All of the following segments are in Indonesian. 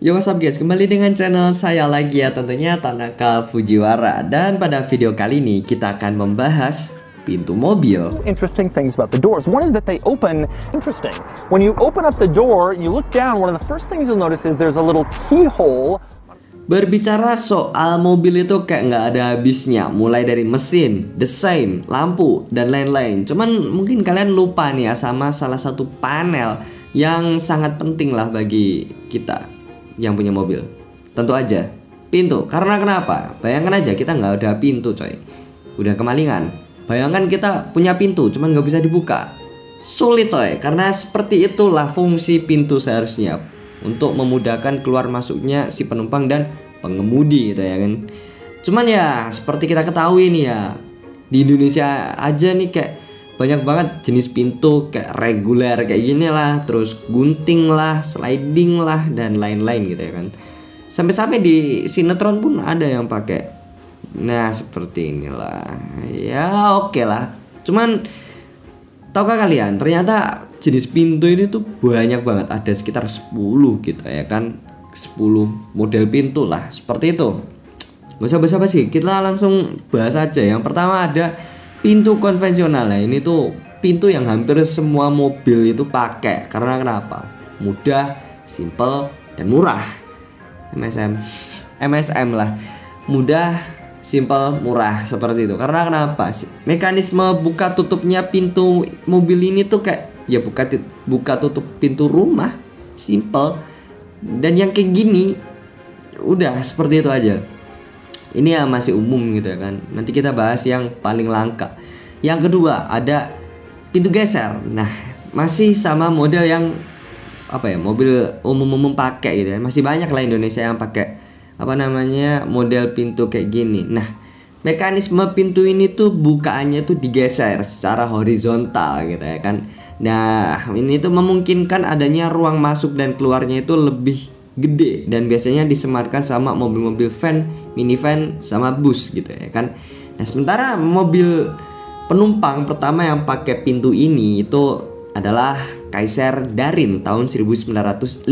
Yo, what's up guys, kembali dengan channel saya lagi ya, tentunya Tanaka Fujiwara. Dan pada video kali ini kita akan membahas pintu mobil. Interesting things about the doors. One is that they open. Interesting. When you open up the door, you look down, one of the first things you'll notice is there's a little keyhole. Berbicara soal mobil itu kayak nggak ada habisnya, mulai dari mesin, desain, lampu, dan lain-lain. Cuman mungkin kalian lupa nih ya sama salah satu panel yang sangat penting lah bagi kita yang punya mobil. Tentu aja pintu. Karena kenapa? Bayangkan aja kita nggak ada pintu coy, udah kemalingan. Bayangkan kita punya pintu cuman nggak bisa dibuka, sulit coy. Karena seperti itulah fungsi pintu seharusnya, untuk memudahkan keluar masuknya si penumpang dan pengemudi gitu ya kan. Cuman ya seperti kita ketahui nih ya, di Indonesia aja nih kayak banyak banget jenis pintu, kayak reguler kayak gini lah, terus gunting lah, sliding lah, dan lain-lain gitu ya kan. Sampai-sampai di sinetron pun ada yang pakai. Nah seperti inilah. Ya oke lah. Cuman tahukah kalian, ternyata jenis pintu ini tuh banyak banget, ada sekitar 10 gitu ya kan. 10 model pintu lah, seperti itu. Gak usah basa-basi, kita langsung bahas aja. Yang pertama ada pintu konvensional. Nah ini tuh pintu yang hampir semua mobil itu pakai. Karena kenapa? Mudah, simple, dan murah. MSM lah. Mudah, simple, murah, seperti itu. Karena kenapa? Mekanisme buka tutupnya pintu mobil ini tuh kayak ya buka tutup pintu rumah, simple. Dan yang kayak gini udah seperti itu aja. Ini ya masih umum gitu ya kan. Nanti kita bahas yang paling langka. Yang kedua ada pintu geser. Nah masih sama model yang apa ya, mobil umum pakai gitu ya. Masih banyak lah Indonesia yang pakai model pintu kayak gini. Nah mekanisme pintu ini tuh bukaannya tuh digeser secara horizontal gitu ya kan. Nah ini tuh memungkinkan adanya ruang masuk dan keluarnya itu lebih gede, dan biasanya disematkan sama mobil-mobil van, minivan, sama bus gitu ya kan. Nah sementara mobil penumpang pertama yang pakai pintu ini itu adalah Kaiser Darin tahun 1954.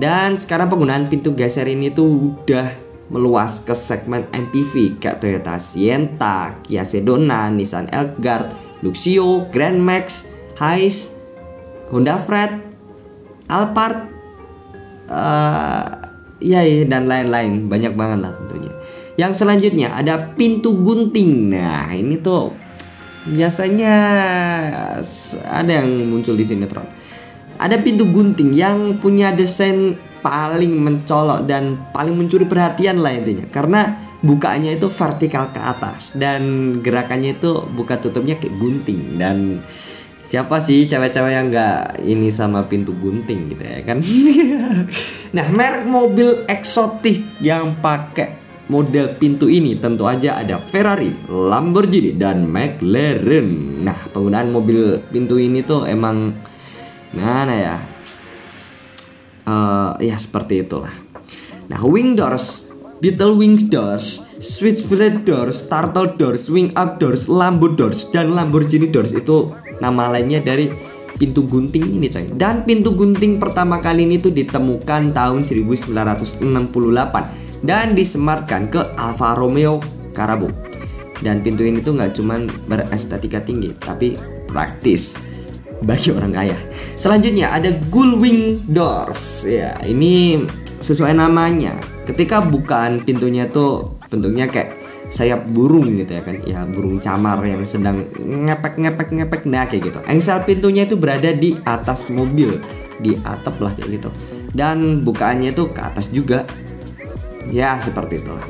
Dan sekarang penggunaan pintu geser ini tuh udah meluas ke segmen MPV kayak Toyota Sienta, Kia Sedona, Nissan Elguard, Luxio, Grand Max, Hiace, Honda Freed, Alphard, dan lain-lain, banyak banget lah tentunya. Yang selanjutnya ada pintu gunting. Nah ini tuh biasanya ada yang muncul di sinetron. Ada pintu gunting yang punya desain paling mencolok dan paling mencuri perhatian lah intinya, karena bukaannya itu vertikal ke atas dan gerakannya itu buka tutupnya kayak gunting. Dan siapa sih cewek-cewek yang nggak ini sama pintu gunting gitu ya kan. Nah merek mobil eksotik yang pakai model pintu ini tentu aja ada Ferrari, Lamborghini, dan McLaren. Nah penggunaan mobil pintu ini tuh emang mana ya, ya seperti itulah. Nah wing doors, Beetle wing doors, switchblade doors, turtle doors, wing up doors, Lambo doors, dan Lamborghini doors itu nama lainnya dari pintu gunting ini coy. Dan pintu gunting pertama kali ini tuh ditemukan tahun 1968 dan disematkan ke Alfa Romeo Carabo. Dan pintu ini tuh nggak cuman berestetika tinggi tapi praktis bagi orang kaya. Selanjutnya ada gullwing doors. Ya, ini sesuai namanya. Ketika bukaan pintunya tuh bentuknya kayak sayap burung gitu ya kan. Ya burung camar yang sedang ngepek. Nah kayak gitu. Engsel pintunya itu berada di atas mobil, di atap lah kayak gitu. Dan bukaannya itu ke atas juga. Ya seperti itulah.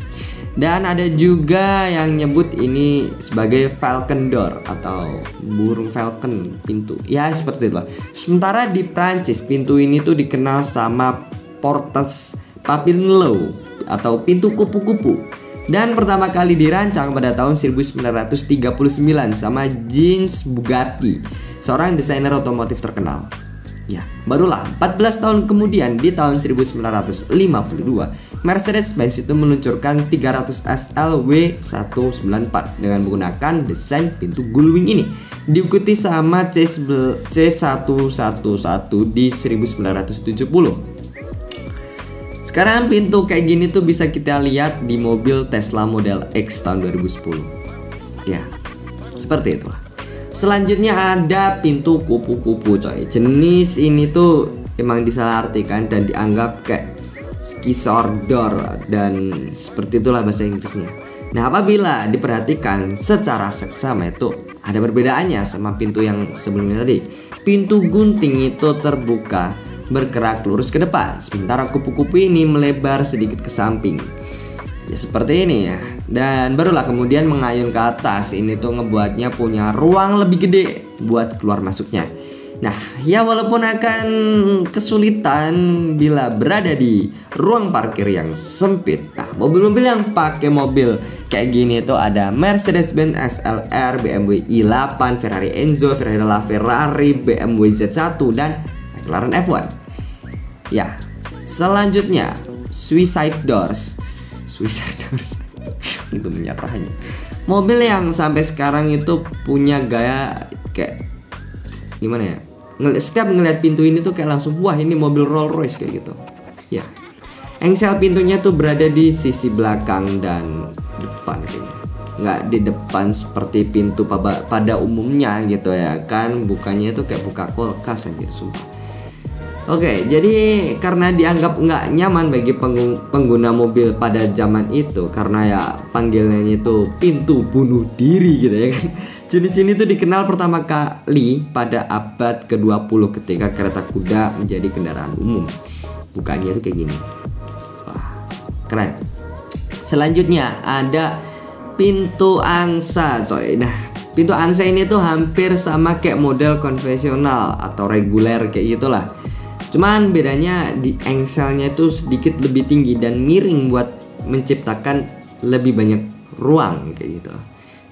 Dan ada juga yang nyebut ini sebagai falcon door atau burung falcon pintu. Ya seperti itu. Sementara di Prancis pintu ini tuh dikenal sama portes papillon atau pintu kupu-kupu. Dan pertama kali dirancang pada tahun 1939 sama Jeans Bugatti, seorang desainer otomotif terkenal. Ya, barulah 14 tahun kemudian di tahun 1952 Mercedes-Benz itu meluncurkan 300 SL W194 dengan menggunakan desain pintu gullwing ini, diikuti sama C111 di 1970. Sekarang pintu kayak gini tuh bisa kita lihat di mobil Tesla Model X tahun 2010. Ya, seperti itulah. Selanjutnya ada pintu kupu-kupu coy. Jenis ini tuh emang disalahartikan dan dianggap kayak skisor door, dan seperti itulah bahasa Inggrisnya. Nah, apabila diperhatikan secara seksama itu ada perbedaannya sama pintu yang sebelumnya tadi. Pintu gunting itu terbuka bergerak lurus ke depan, sementara kupu-kupu ini melebar sedikit ke samping. Ya seperti ini ya. Dan barulah kemudian mengayun ke atas. Ini tuh ngebuatnya punya ruang lebih gede buat keluar masuknya. Nah, ya walaupun akan kesulitan bila berada di ruang parkir yang sempit. Nah, mobil-mobil yang pakai mobil kayak gini tuh ada Mercedes-Benz SLR, BMW i8, Ferrari Enzo, Ferrari LaFerrari, BMW Z1 dan McLaren F1. Ya, selanjutnya Suicide Doors. Itu menyerahnya. Mobil yang sampai sekarang itu punya gaya kayak gimana ya? Setiap ngeliat pintu ini tuh kayak langsung wah ini mobil Rolls Royce kayak gitu. Ya. Engsel pintunya tuh berada di sisi belakang dan depan kayaknya. Nggak di depan seperti pintu pada umumnya gitu ya kan, bukanya itu kayak buka kulkas aja sumpah. Oke, jadi karena dianggap nggak nyaman bagi pengguna mobil pada zaman itu, karena ya panggilannya itu pintu bunuh diri gitu ya kan. Jenis ini tuh dikenal pertama kali pada abad ke-20 ketika kereta kuda menjadi kendaraan umum. Bukanya itu kayak gini. Wah, keren. Selanjutnya ada pintu angsa coy. Nah, pintu angsa ini tuh hampir sama kayak model konvensional atau reguler kayak gitulah. Cuman bedanya di engselnya itu sedikit lebih tinggi dan miring buat menciptakan lebih banyak ruang kayak gitu.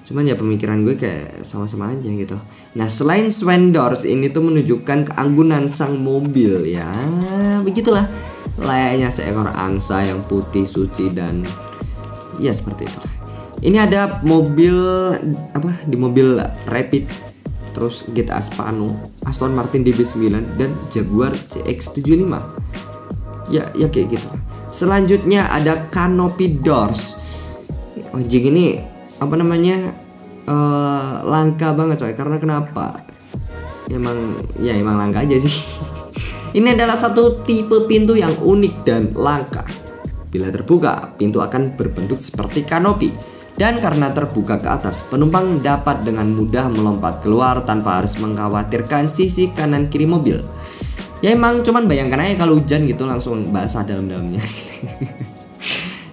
Cuman ya pemikiran gue kayak sama-sama aja gitu. Nah, selain swan doors ini tuh menunjukkan keanggunan sang mobil ya. Begitulah layaknya seekor angsa yang putih suci dan ya seperti itu. Ini ada mobil di mobil Rapid, terus GTA Spano, Aston Martin DB9 dan Jaguar CX-75. Ya kayak gitu. Selanjutnya ada canopy doors. Anjing ini langka banget coy. Karena kenapa? Emang langka aja sih. Ini adalah satu tipe pintu yang unik dan langka. Bila terbuka, pintu akan berbentuk seperti kanopi. Dan karena terbuka ke atas, penumpang dapat dengan mudah melompat keluar tanpa harus mengkhawatirkan sisi kanan kiri mobil. Ya emang cuman bayangkan aja kalau hujan gitu langsung basah dalam-dalamnya.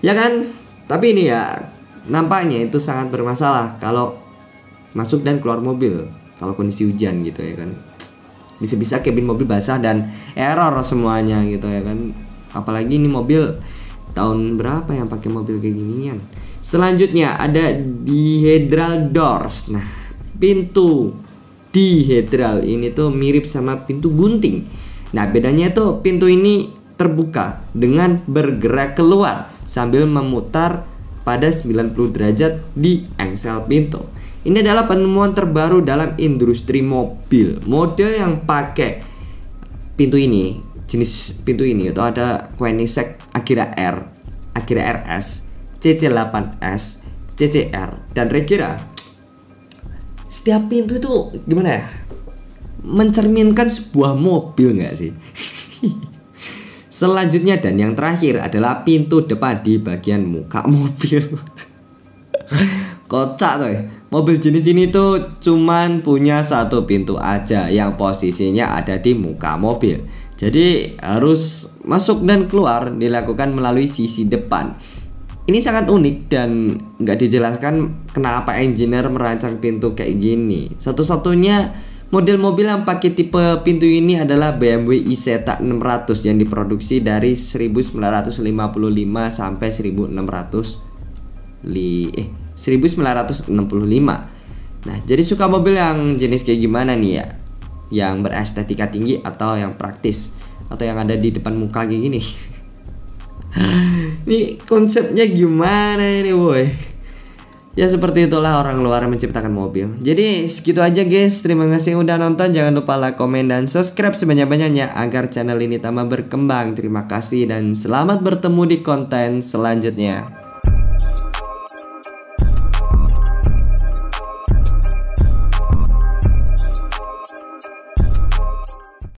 Ya kan? Tapi ini ya nampaknya itu sangat bermasalah kalau masuk dan keluar mobil kalau kondisi hujan gitu ya kan. Bisa-bisa kabin mobil basah dan error semuanya gitu ya kan. Apalagi ini mobil tahun berapa yang pakai mobil kayak ginian. Selanjutnya ada dihedral doors. Nah, pintu dihedral ini tuh mirip sama pintu gunting. Nah, bedanya itu pintu ini terbuka dengan bergerak keluar sambil memutar pada 90 derajat di engsel pintu. Ini adalah penemuan terbaru dalam industri mobil. Model yang pakai pintu ini, jenis pintu ini itu ada Koenigsegg Agera R, Agera RS, CC8S, CCR, dan Regera. Setiap pintu itu gimana ya? Mencerminkan sebuah mobil nggak sih? Selanjutnya dan yang terakhir adalah pintu depan di bagian muka mobil. Kocak tuh. Mobil jenis ini tuh cuman punya satu pintu aja yang posisinya ada di muka mobil. Jadi harus masuk dan keluar dilakukan melalui sisi depan. Ini sangat unik dan nggak dijelaskan kenapa engineer merancang pintu kayak gini. Satu-satunya model mobil yang pakai tipe pintu ini adalah BMW iZ600 yang diproduksi dari 1955 sampai 1965. Nah, jadi suka mobil yang jenis kayak gimana nih ya? Yang berestetika tinggi atau yang praktis atau yang ada di depan muka kayak gini? Ini konsepnya gimana ini boy? Ya seperti itulah orang luar menciptakan mobil. Jadi segitu aja guys. Terima kasih udah nonton. Jangan lupa like, komen, dan subscribe sebanyak-banyaknya agar channel ini tambah berkembang. Terima kasih dan selamat bertemu di konten selanjutnya.